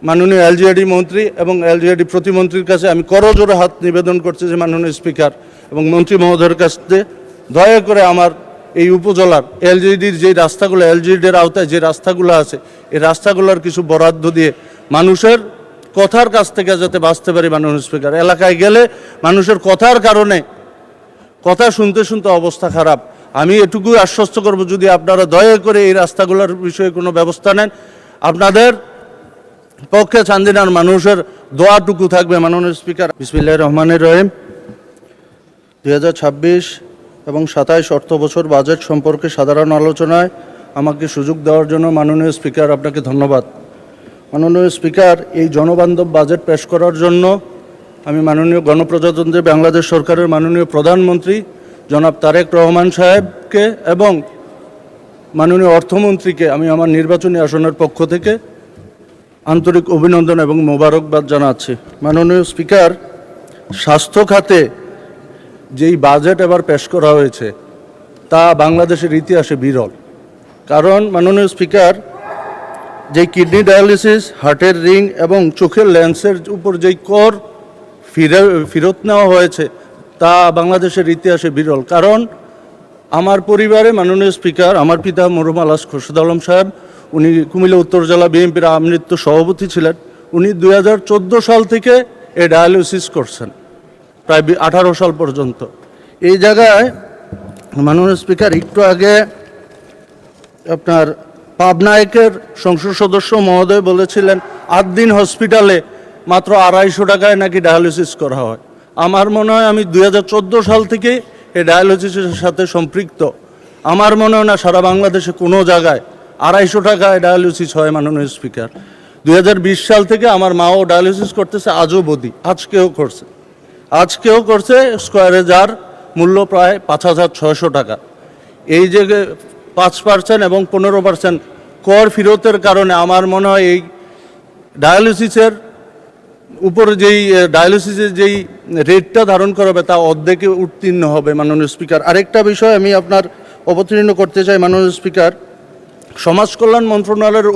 মাননীয় এলজিইডি মন্ত্রী এবং এলজিইডি প্রতিমন্ত্রীর কাছে আমি করজোড়ে হাত নিবেদন করছি যে মাননীয় স্পিকার এবং মন্ত্রী মহোদয়ের কাছে দয়া করে আমার এই উপজেলার এলজিইডির যে রাস্তাগুলো, এলজিইডির আওতায় যে রাস্তাগুলো আছে, এই রাস্তাগুলোর কিছু বরাদ্দ দিয়ে মানুষের কথার কাছ থেকে যাতে বাঁচতে পারি। মাননীয় স্পিকার, এলাকায় গেলে মানুষের কথার কারণে কথা শুনতে শুনতে অবস্থা খারাপ। আমি এটুকুই আশ্বস্ত করব, যদি আপনারা দয়া করে এই রাস্তাগুলোর বিষয়ে কোনো ব্যবস্থা নেন, আপনাদের পক্ষে চান্দিনার মানুষের দোয়াটুকু থাকবে। মাননীয় স্পিকার, বিসমিল্লাহির রহমানির রহিম। 2026 এবং 27 অর্থ বছর বাজেট সম্পর্কে সাধারণ আলোচনায় আমাকে সুযোগ দেওয়ার জন্য মাননীয় স্পিকার আপনাকে ধন্যবাদ। মাননীয় স্পিকার, এই জনবান্ধব বাজেট পেশ করার জন্য আমি মাননীয় গণপ্রজাতন্ত্রী বাংলাদেশ সরকারের মাননীয় প্রধানমন্ত্রী জনাব তারেক রহমান সাহেবকে এবং মাননীয় অর্থমন্ত্রীকে আমি আমার নির্বাচনী আসনের পক্ষ থেকে আন্তরিক অভিনন্দন এবং মোবারকবাদ জানাচ্ছি। মাননীয় স্পিকার, স্বাস্থ্য খাতে যেই বাজেট এবার পেশ করা হয়েছে তা বাংলাদেশের ইতিহাসে বিরল। কারণ মাননীয় স্পিকার, যেই কিডনি ডায়ালিসিস, হার্টের রিং এবং চোখের লেন্সের উপর যেই কর ফেরত নেওয়া হয়েছে তা বাংলাদেশের ইতিহাসে বিরল। কারণ আমার পরিবারে মাননীয় স্পিকার, আমার পিতা মরহুম আলহাজ খোরশেদ আলম সাহেব, উনি কুমিল্লা উত্তর জেলা বিএনপির আমৃত্য সভাপতি ছিলেন। উনি 2014 সাল থেকে এই ডায়ালিসিস করছেন প্রায় 18 সাল পর্যন্ত। এই জায়গায় মাননীয় স্পিকার, একটু আগে আপনার পাবনায়কের সংসদ সদস্য মহোদয় বলেছিলেন 8 দিন হসপিটালে মাত্র 250 টাকায় নাকি ডায়ালিসিস করা হয়। আমার মনে হয় আমি 2014 সাল থেকে এই ডায়ালিসিসের সাথে সম্পৃক্ত। আমার মনে হয় না সারা বাংলাদেশে কোনো জায়গায় 250 টাকায় ডায়ালিসিস হয়। মাননীয় স্পিকার, 2020 সাল থেকে আমার মাও ডায়ালিসিস করতেছে, আজও বদি, আজকেও করছে স্কোয়ারে, যার মূল্য প্রায় 5600 টাকা। এই যে 5% এবং 15% কর ফেরতের কারণে আমার মনে হয় এই ডায়ালিসিসের উপরে ডায়ালিসিসের যেই রেটটা ধারণ করাবে তা অর্ধেকে উত্তীর্ণ হবে। মাননীয় স্পিকার, আরেকটা বিষয় আমি আপনার অবতীর্ণ করতে চাই। মাননীয় স্পিকার, সমাজ কল্যাণ মন্ত্রণালয়ের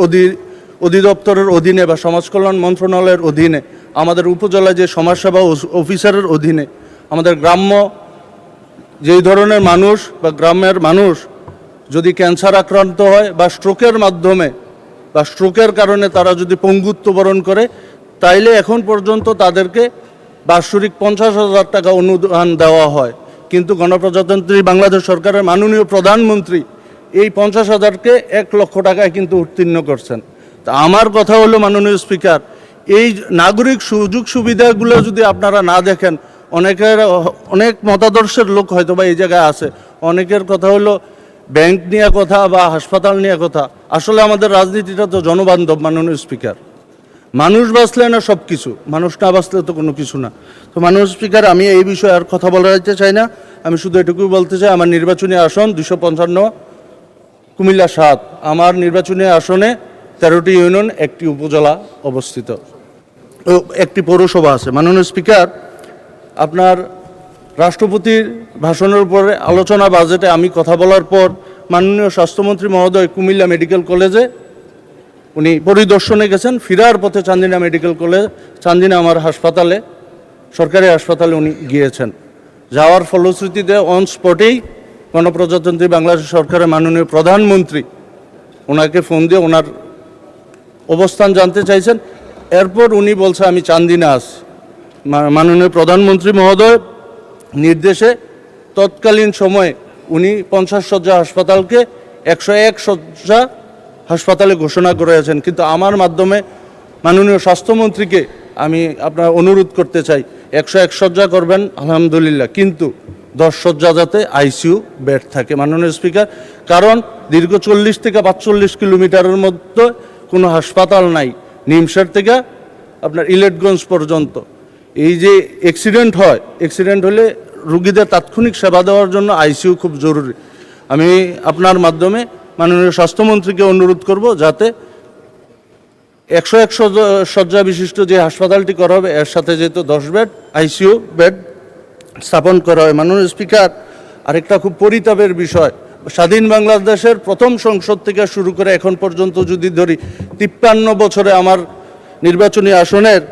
অধিদপ্তরের অধীনে বা সমাজ কল্যাণ মন্ত্রণালয়ের অধীনে আমাদের উপজেলায় যে সমাজসেবা অফিসারের অধীনে আমাদের গ্রাম্য যেই ধরনের মানুষ বা গ্রামের মানুষ যদি ক্যান্সার আক্রান্ত হয় বা স্ট্রোকের মাধ্যমে বা স্ট্রোকের কারণে তারা যদি পঙ্গুত্ব বরণ করে, তাইলে এখন পর্যন্ত তাদেরকে বাৎসরিক 50,000 টাকা অনুদান দেওয়া হয়। কিন্তু গণপ্রজাতন্ত্রী বাংলাদেশ সরকারের মাননীয় প্রধানমন্ত্রী এই 50,000কে 1 লক্ষ টাকায় কিন্তু উত্তীর্ণ করছেন। তা আমার কথা হলো মাননীয় স্পিকার, এই নাগরিক সুযোগ সুবিধাগুলো যদি আপনারা না দেখেন, অনেক মতাদর্শের লোক হয়তো বা এই জায়গায় আছে, অনেকের কথা হলো ব্যাংক নিয়ে কথা বা হাসপাতাল নিয়ে কথা। আসলে আমাদের রাজনীতিটা তো জনবান্ধব। মাননীয় স্পিকার, মানুষ বাঁচলে না সব কিছু, মানুষ না বাঁচলে তো কোনো কিছু না। তো মাননীয় স্পিকার, আমি এই বিষয়ে আর কথা বলতে চাই না। আমি শুধু এটুকুই বলতে চাই, আমার নির্বাচনী আসন 255 কুমিল্লা 7, আমার নির্বাচনী আসনে 13টি ইউনিয়ন, 1টি উপজেলা অবস্থিত ও 1টি পৌরসভা আছে। মাননীয় স্পিকার, আপনার রাষ্ট্রপতির ভাষণের উপরে আলোচনা বাজেটে আমি কথা বলার পর মাননীয় স্বাস্থ্যমন্ত্রী মহোদয় কুমিল্লা মেডিকেল কলেজে উনি পরিদর্শনে গেছেন। ফেরার পথে চান্দিনা মেডিকেল কলেজ, চান্দিনা আমার হাসপাতালে, সরকারি হাসপাতালে উনি গিয়েছেন। যাওয়ার ফলশ্রুতিতে অন স্পটেই গণপ্রজাতন্ত্রী বাংলাদেশ সরকারের মাননীয় প্রধানমন্ত্রী ওনাকে ফোন দিয়ে ওনার অবস্থান জানতে চাইছেন। এরপর উনি বলছে আমি চান্দিনা আছি। মাননীয় প্রধানমন্ত্রী মহোদয় নির্দেশে তৎকালীন সময়ে উনি 50 শয্যা হাসপাতালকে 101 শয্যা হাসপাতালে ঘোষণা করেছেন। কিন্তু আমার মাধ্যমে মাননীয় স্বাস্থ্যমন্ত্রীকে আমি আপনার অনুরোধ করতে চাই, 101 শয্যা করবেন আলহামদুলিল্লাহ, কিন্তু 10 শয্যা যাতে আইসিইউ বেড থাকে। মাননীয় স্পিকার, কারণ দীর্ঘ 40 থেকে 45 কিলোমিটারের মধ্যে কোনো হাসপাতাল নাই, নিমসার থেকে আপনার ইলেটগঞ্জ পর্যন্ত। এই যে অ্যাক্সিডেন্ট হয়, অ্যাক্সিডেন্ট হলে রুগীদের তাৎক্ষণিক সেবা দেওয়ার জন্য আইসিইউ খুব জরুরি। আমি আপনার মাধ্যমে মাননীয় স্বাস্থ্যমন্ত্রীকে অনুরোধ করব যাতে 101 শয্যা বিশিষ্ট যে হাসপাতালটি করা হবে এর সাথে যেহেতু 10 বেড আইসিইউ বেড স্থাপন করা হয়। মাননীয় স্পিকার, আরেকটা খুব পরিতাপের বিষয়, স্বাধীন বাংলাদেশের প্রথম সংসদ থেকে শুরু করে এখন পর্যন্ত যদি ধরি, 53 বছরে আমার নির্বাচনী আসনের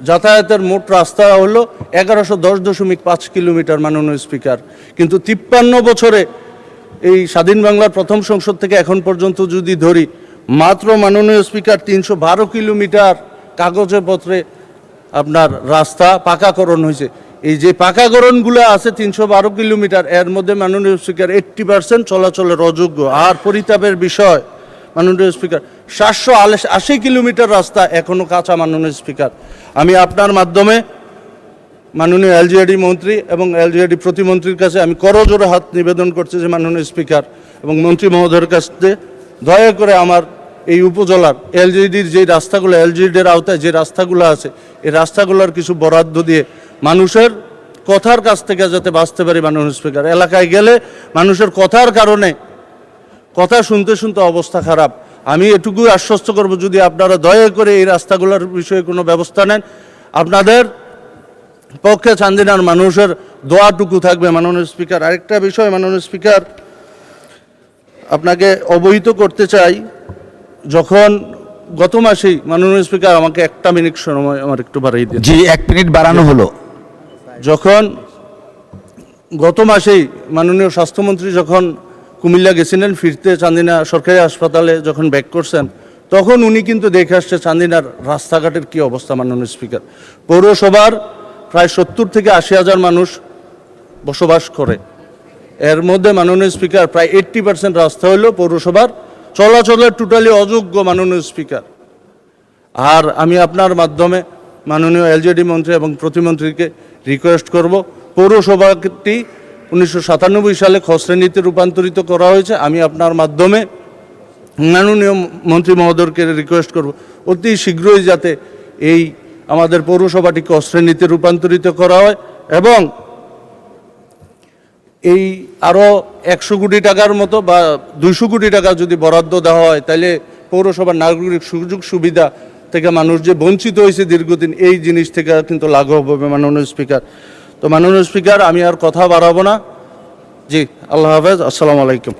যাতায়াতের মোট রাস্তা হলো 1110.5 কিলোমিটার মাননীয় স্পিকার। কিন্তু 53 বছরে এই স্বাধীন বাংলার প্রথম সংসদ থেকে এখন পর্যন্ত যদি ধরি, মাত্র মাননীয় স্পিকার 312 কিলোমিটার কাগজে পত্রে আপনার রাস্তা পাকাকরণ হয়েছে। এই যে পাকাকরণগুলো আছে 312 কিলোমিটার, এর মধ্যে মাননীয় স্পিকার 80% চলাচলের অযোগ্য। আর পরিতাপের বিষয় মাননীয় স্পিকার 780 কিলোমিটার রাস্তা এখনো কাঁচা। মাননীয় স্পিকার, আমি আপনার মাধ্যমে মাননীয় এলজিইডি মন্ত্রী এবং এলজিইডি প্রতিমন্ত্রীর কাছে আমি করজোড়ে হাত নিবেদন করছি যে মাননীয় স্পিকার এবং মন্ত্রী মহোদয়ের কাছে দয়া করে আমার এই উপজেলার এলজিইডির যে রাস্তাগুলো, এলজিইডির আওতায় যে রাস্তাগুলো আছে, এই রাস্তাগুলোর কিছু বরাদ্দ দিয়ে মানুষের কথার কাছ থেকে যাতে বাঁচতে পারি। মাননীয় স্পিকার, এলাকায় গেলে মানুষের কথার কারণে কথা শুনতে শুনতে অবস্থা খারাপ। আমি এটুকু আশ্বস্ত করব, যদি আপনারা দয়া করে এই রাস্তাগুলোর বিষয়ে কোনো ব্যবস্থা নেন, আপনাদের পক্ষে চান্দিনার মানুষের দোয়াটুকু থাকবে। মাননীয় স্পিকার, আরেকটা বিষয় মাননীয় স্পিকার আপনাকে অবহিত করতে চাই, যখন গত মাসেই মাননীয় স্পিকার আমাকে 1 মিনিট সময় আমার একটু বাড়িয়ে দিন। জি, 1 মিনিট বাড়ানো হলো। যখন গত মাসেই মাননীয় স্বাস্থ্যমন্ত্রী যখন কুমিল্লা গেছিলেন, ফিরতে চান্দিনা সরকারি হাসপাতালে যখন ব্যাক করছেন, তখন উনি কিন্তু দেখে আসছে চান্দিনার রাস্তাঘাটের কী অবস্থা। মাননীয় স্পিকার, পৌরসভার প্রায় 70 থেকে 80 হাজার মানুষ বসবাস করে, এর মধ্যে মাননীয় স্পিকার প্রায় 80% রাস্তা হলো পৌরসভার চলাচলের টোটালি অযোগ্য। মাননীয় স্পিকার, আর আমি আপনার মাধ্যমে মাননীয় এলজিইডি মন্ত্রী এবং প্রতিমন্ত্রীকে রিকোয়েস্ট করব, পৌরসভাটি 1997 সালে খ শ্রেণীতে রূপান্তরিত করা হয়েছে। আমি আপনার মাধ্যমে মাননীয় মন্ত্রী মহোদয়কে রিকোয়েস্ট করব অতি শীঘ্রই যাতে এই আমাদের পৌরসভাটি ক শ্রেণীতে রূপান্তরিত করা হয়, এবং এই আরও 100 কোটি টাকার মতো বা 200 কোটি টাকা যদি বরাদ্দ দেওয়া হয়, তাহলে পৌরসভার নাগরিক সুযোগ সুবিধা থেকে মানুষ যে বঞ্চিত হয়েছে দীর্ঘদিন, এই জিনিস থেকে কিন্তু লাঘব হবে। মাননীয় স্পিকার, তো মাননীয় স্পিকার আমি আর কথা বাড়াবো না। জি, আল্লাহ হাফেজ, আসসালামু আলাইকুম।